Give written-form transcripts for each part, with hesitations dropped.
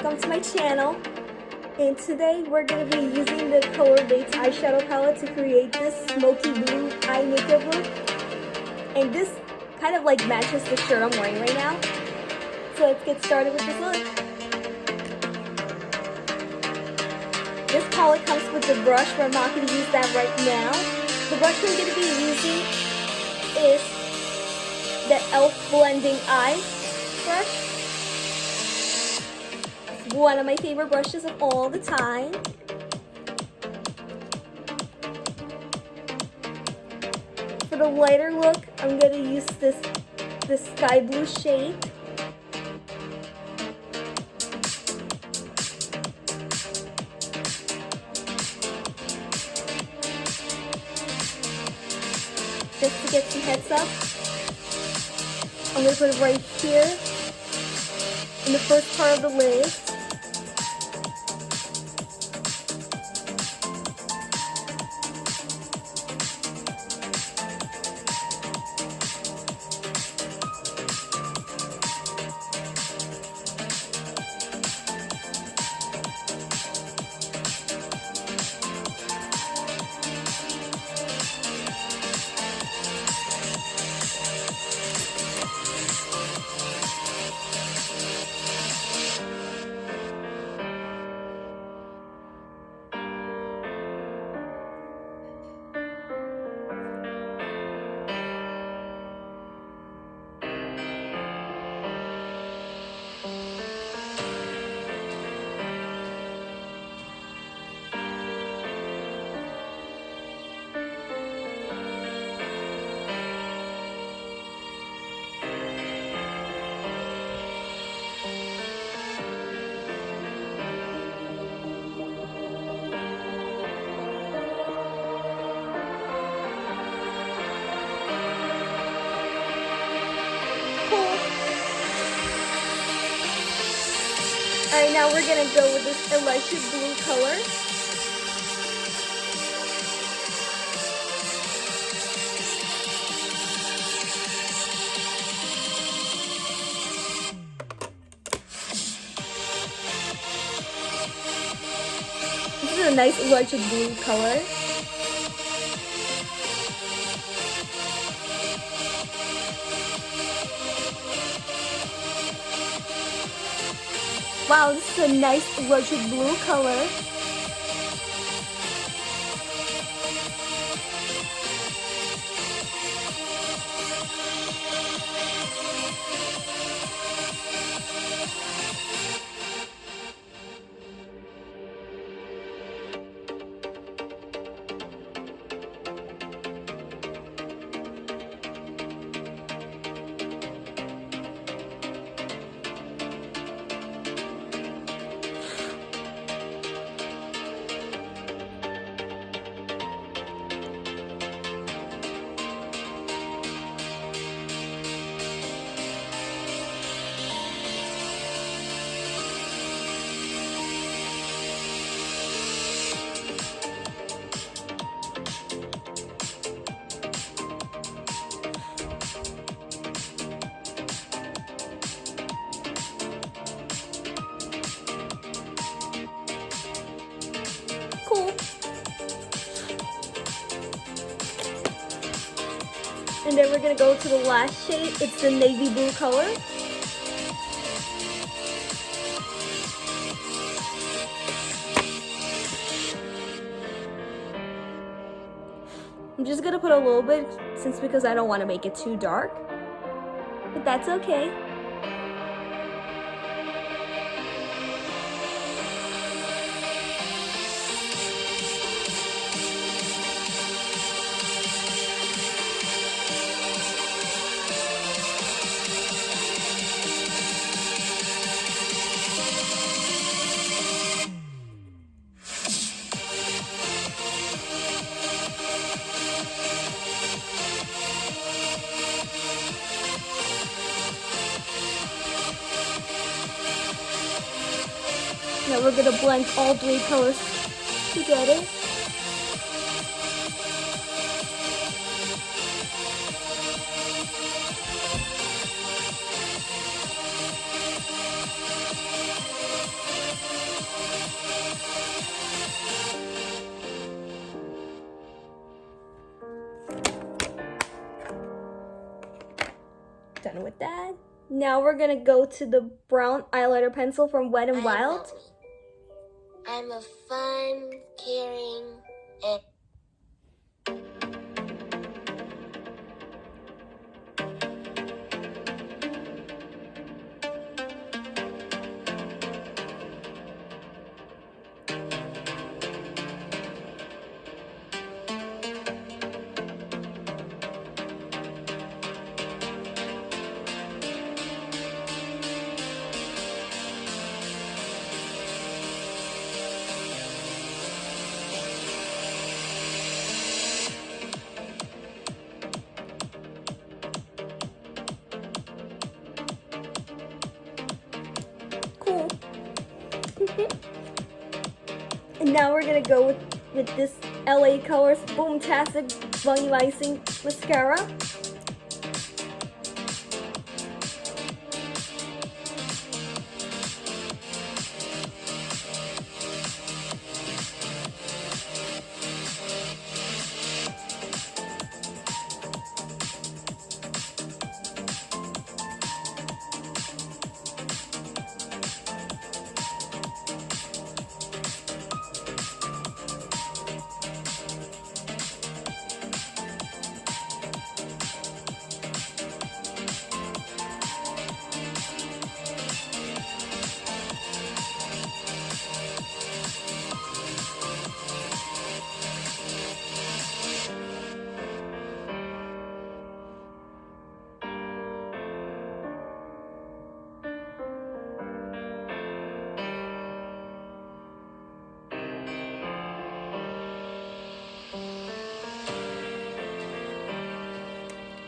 welcome to my channel. And today we're going to be using the Color Bates eyeshadow palette to create this Smokey Blue eye makeup look. And this kind of like matches the shirt I'm wearing right now. So let's get started with this look. This palette comes with the brush, but I'm not going to use that right now. The brush I'm going to be using is the e.l.f. Blending Eye brush. It's one of my favorite brushes of all the time. For the lighter look, I'm going to use this sky blue shade. Just to get some heads up, I'm going to put it right here in the first part of the lid. Alright, now we're going to go with this electric blue color. This is a nice electric blue color. Wow, this is a nice electric blue color. Cool. And then we're going to go to the last shade. It's the navy blue color. I'm just going to put a little bit because I don't want to make it too dark. But that's okay. Now we're going to blend all three colors together. Now we're gonna go to the brown eyeliner pencil from Wet n Wild. I'm a fun, caring, and Cool. And now we're gonna go with this LA Colors Boomtastic Volumizing Mascara.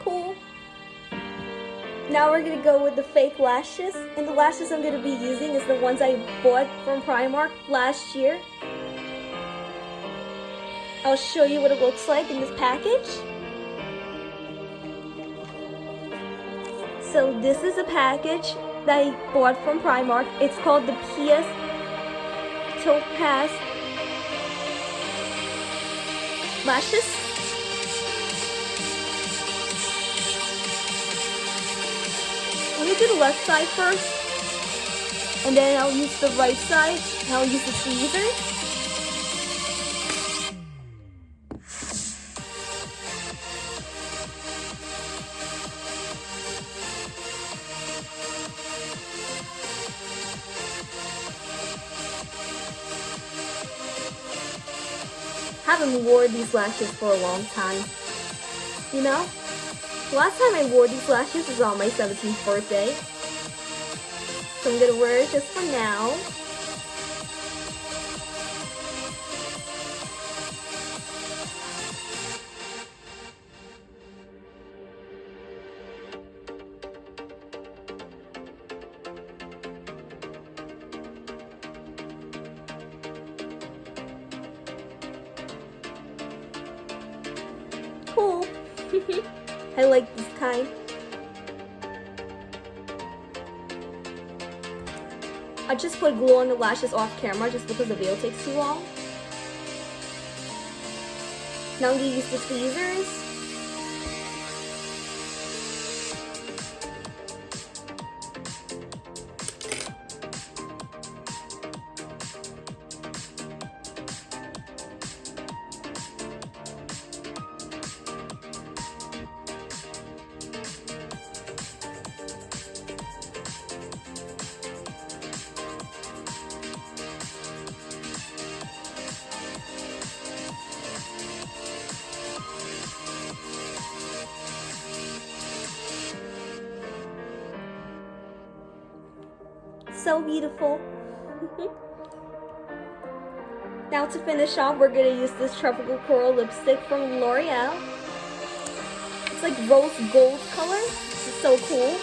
Cool. Now we're gonna go with the fake lashes, and the lashes I'm gonna be using is the ones I bought from Primark last year. I'll show you what it looks like in this package. So this is a package that I bought from Primark. It's called the PS Topaz lashes. Let me do the left side first, and then I'll use the right side, and I'll use the tweezers. Haven't worn these lashes for a long time, you know? Last time I wore these lashes was on my 17th birthday. So I'm gonna wear it just for now. Cool. I like this kind. I just put glue on the lashes off camera just because the video takes too long. Now I'm going to use the tweezers. So beautiful. Now to finish off, we're going to use this Tropical Coral lipstick from L'Oreal. It's like rose gold color. This is so cool.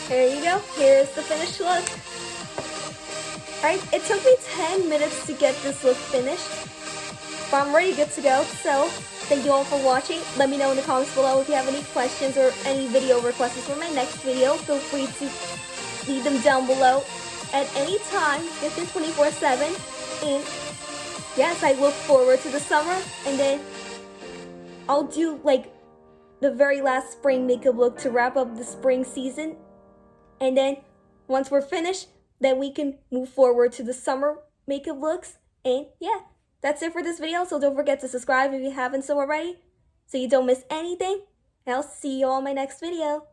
There you go. Here's the finished look. Alright, it took me 10 minutes to get this look finished, but I'm ready, good to go. So Thank you all for watching. Let me know in the comments below if you have any questions or any video requests for my next video. Feel free to leave them down below at any time. This is 24/7. And yes, I look forward to the summer. And then I'll do like the very last spring makeup look to wrap up the spring season. And then once we're finished, then we can move forward to the summer makeup looks. And yeah, that's it for this video. So don't forget to subscribe if you haven't so already, so you don't miss anything. And I'll see you all in my next video.